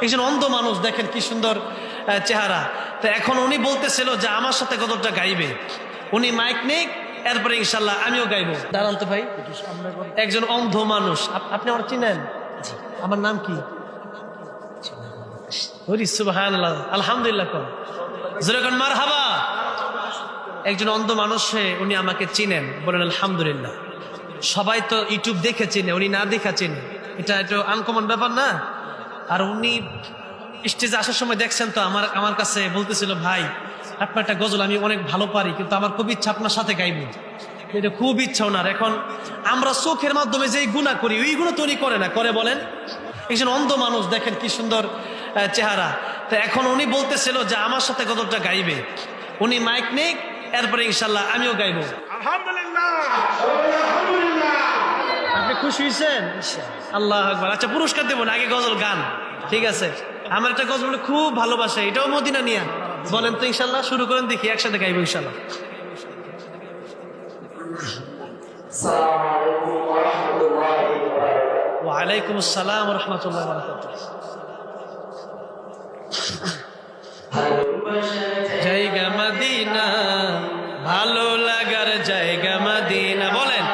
একজন অন্ধ মানুষ, দেখেন কি সুন্দর চেহারা। তো এখন উনি বলতেছিল যে আমার সাথে কতটা গাইবে, উনি মাইক নেই, এরপরে ইনশাল্লাহ আমিও গাইবো। দাঁড়ান তো ভাই, একজন অন্ধ মানুষ, আপনি আমার চিনেন? আমার নাম কি? সুবহানাল্লাহ, আলহামদুলিল্লাহ কোন যেরকম মারহাবা। একজন অন্ধ মানুষ, উনি আমাকে চিনেন, বলেন আলহামদুলিল্লাহ। সবাই তো ইউটিউব দেখে চিনে, উনি না দেখা চিনে, এটা একটু আনকমন ব্যাপার না? আর উনি স্টেজে আসার সময় দেখছেন তো আমার কাছে বলতেছিল, ভাই আপনার একটা গজল আমি অনেক ভালো পারি, কিন্তু আমার খুব ইচ্ছা আপনার সাথে গাইব। এটা খুব ইচ্ছা ওনার। এখন আমরা চোখের মাধ্যমে যেই গুণা করি, ওই গুণা তো উনি করে না, করে বলেন? একজন অন্ধ মানুষ, দেখেন কি সুন্দর চেহারা। তো এখন উনি বলতেছিল যে আমার সাথে কতটা গাইবে, উনি মাইক নেই, এরপরে ইনশাল্লাহ আমিও গাইবো। আলহামদুলিল্লাহ। আপনি খুশি হয়েছেন? আল্লাহ আকবার। আচ্ছা, পুরস্কার দেবো না, আগে গজল গান, ঠিক আছে? আমার একটা গজল খুব ভালোবাসে, এটাও মদিনা নিয়া। বলেন তো ইনশাল্লাহ, শুরু করেন, দেখি একসাথে গাইবো ইনশাল্লাহ। ওয়ালাইকুম আসসালাম ওয়া রাহমাতুল্লাহি ওয়া বারাকাতুহু। জায়গা মদিনা, ভালো লাগার জায়গা মদিনা, বলেন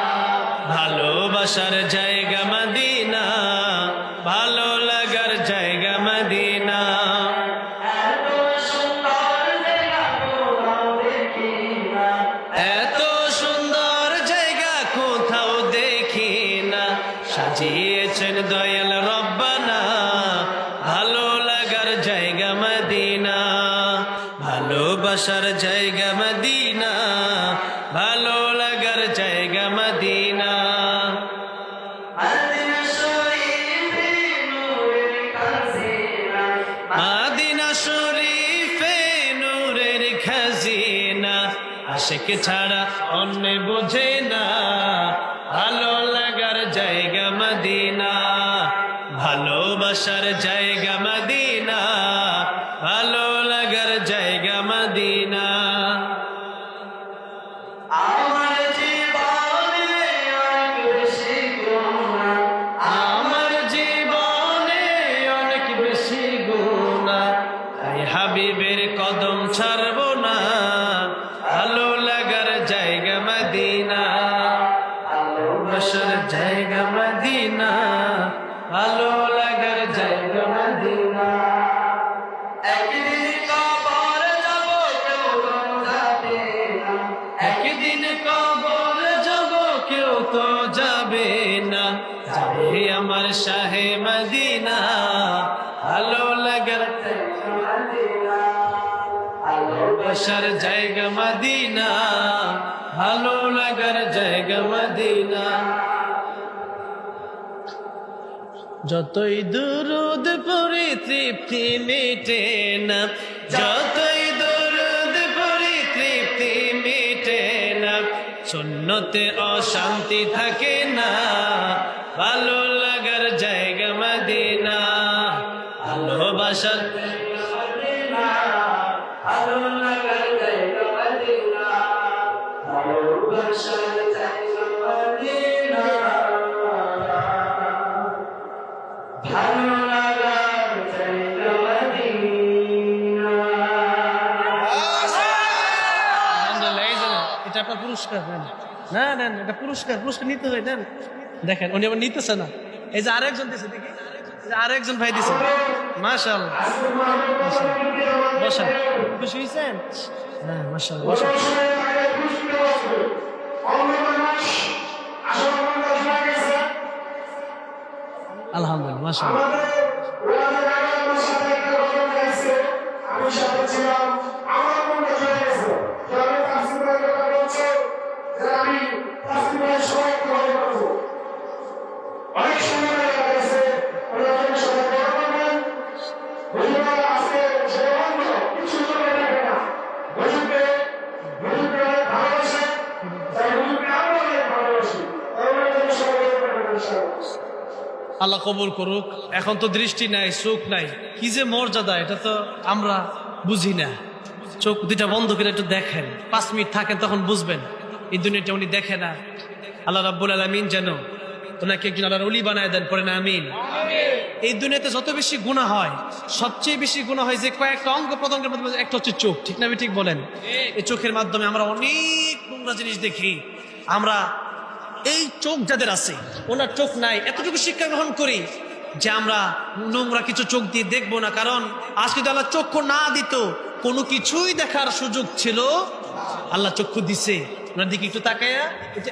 ভালোবাসার জায়গা মদিনা, ভালো লাগার জায়গা মদিনা। এত সুন্দর জায়গা কোথাও দেখি না, সাজিয়েছেন দয়াল রব্বানা, ভালো লাগার জায়গা মদিনা, ভালোবাসার জায়গা মদিনা, ভালো লাগার জায়গা মদিনা। মদিনা শরীফে নূরের খাজিনা, আশিক ছাড়া অন্য বোঝে না, ভালো লাগার জায়গা মদিনা, ভালোবাসার জায়গা মদিনা, ভালো লাগার জায়গা মদিনা। আমার জীবনে অনেক বেশি গুনাহ, তাই হাবিবের কদম ছাড়বো না, ভালো লাগার জায়গা মদিনা, ভালোবাসার জায়গা মদিনা, ভালো লাগার জায়গা মদিনা। একদিন কবর যাব কেউ তো যাবে না, একদিন কবর যাব কেউ তো যাবে না, যাবে আমার শাহে মদিনা, ভালো লাগার জায়গা মদিনা, ভালোবাসার জায়গা মদিনা, ভালো লাগার জায়গা মদিনা। যতই দুরুদ পড়ি তৃপ্তি মিটে না, যতই দুরুদ পড়ি তৃপ্তি মিটে না, সুন্নতে অশান্তি থাকে না, ভালো লাগার জায়গা মদিনা, ভালোবাসার জায়গা মদিনা, ভালো লাগার জায়গা মদিনা, ভালোবাসার জায়গা মদিনা, ভালো লাগার জায়গা মদিনা। এটা আপনার পুরস্কার। না না, এটা পুরস্কার নিতে হয়। দেন, দেখেন উনি আবার নিতেছে না। এই যে আরেকজন দিছে, দেখি আরেকজন ভাই দিছে, মাশাআল্লাহ। বসেন, খুশি হয়েছেন? হ্যাঁ মাশাআল্লাহ, বসেন। আলহামদুলিল্লাহ, মাশাআল্লাহ। আল্লাহ কবুল করুক। এখন তো দৃষ্টি নাই, চোখ নাই, কি যে মর্যাদা, এটা তো আমরা বুঝি না। চোখ দুইটা বন্ধ করে একটু দেখেন, 5 মিনিট থাকেন, তখন বুঝবেন এই দুনিয়াটা উনি দেখে না। আল্লাহ রাব্বুল আলামিন যেন ওনাকে একজন আল্লাহর ওলি বানায় দেন, পড়েন আমিন। এই দুনিয়াতে যত বেশি গুনাহ হয়, সবচেয়ে বেশি গুনাহ হয় যে কয়েকটা অঙ্গ প্রত্যঙ্গের মধ্যে একটা হচ্ছে চোখ। ঠিক না? ঠিক বলেন। এই চোখের মাধ্যমে আমরা অনেক নোংরা জিনিস দেখি। আমরা এই চোখ যাদের আছে, ওনার চোখ নাই, এতটুকু শিক্ষা গ্রহণ করি যে আমরা নোংরা কিছু চোখ দিয়ে দেখবো না। কারণ আজকে যদি আল্লাহ চক্ষু না দিত, কোনো কিছুই দেখার সুযোগ ছিল। আল্লাহ চক্ষু দিছে, ওনার দিকে একটু তাকায়া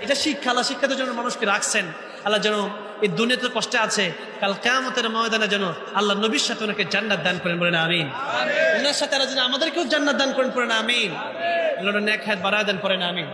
এটা শিক্ষা, আল্লাহ শিক্ষার জন্য মানুষকে রাখছেন। আল্লাহ যেন এই দুনিয়াতে কষ্টে আছে, কাল কিয়ামতের ময়দানে যেন আল্লাহ নবীর সাথে ওনাকে জান্নাত দান করেন, বলেন আমিন। ওনার সাথে আল্লাহ যেন আমাদেরকেও জান্নাত দান করেন, পড়েন আমিন। আল্লাহ নেক হায়াত বাড়ায় দেন, পড়েন আমিন।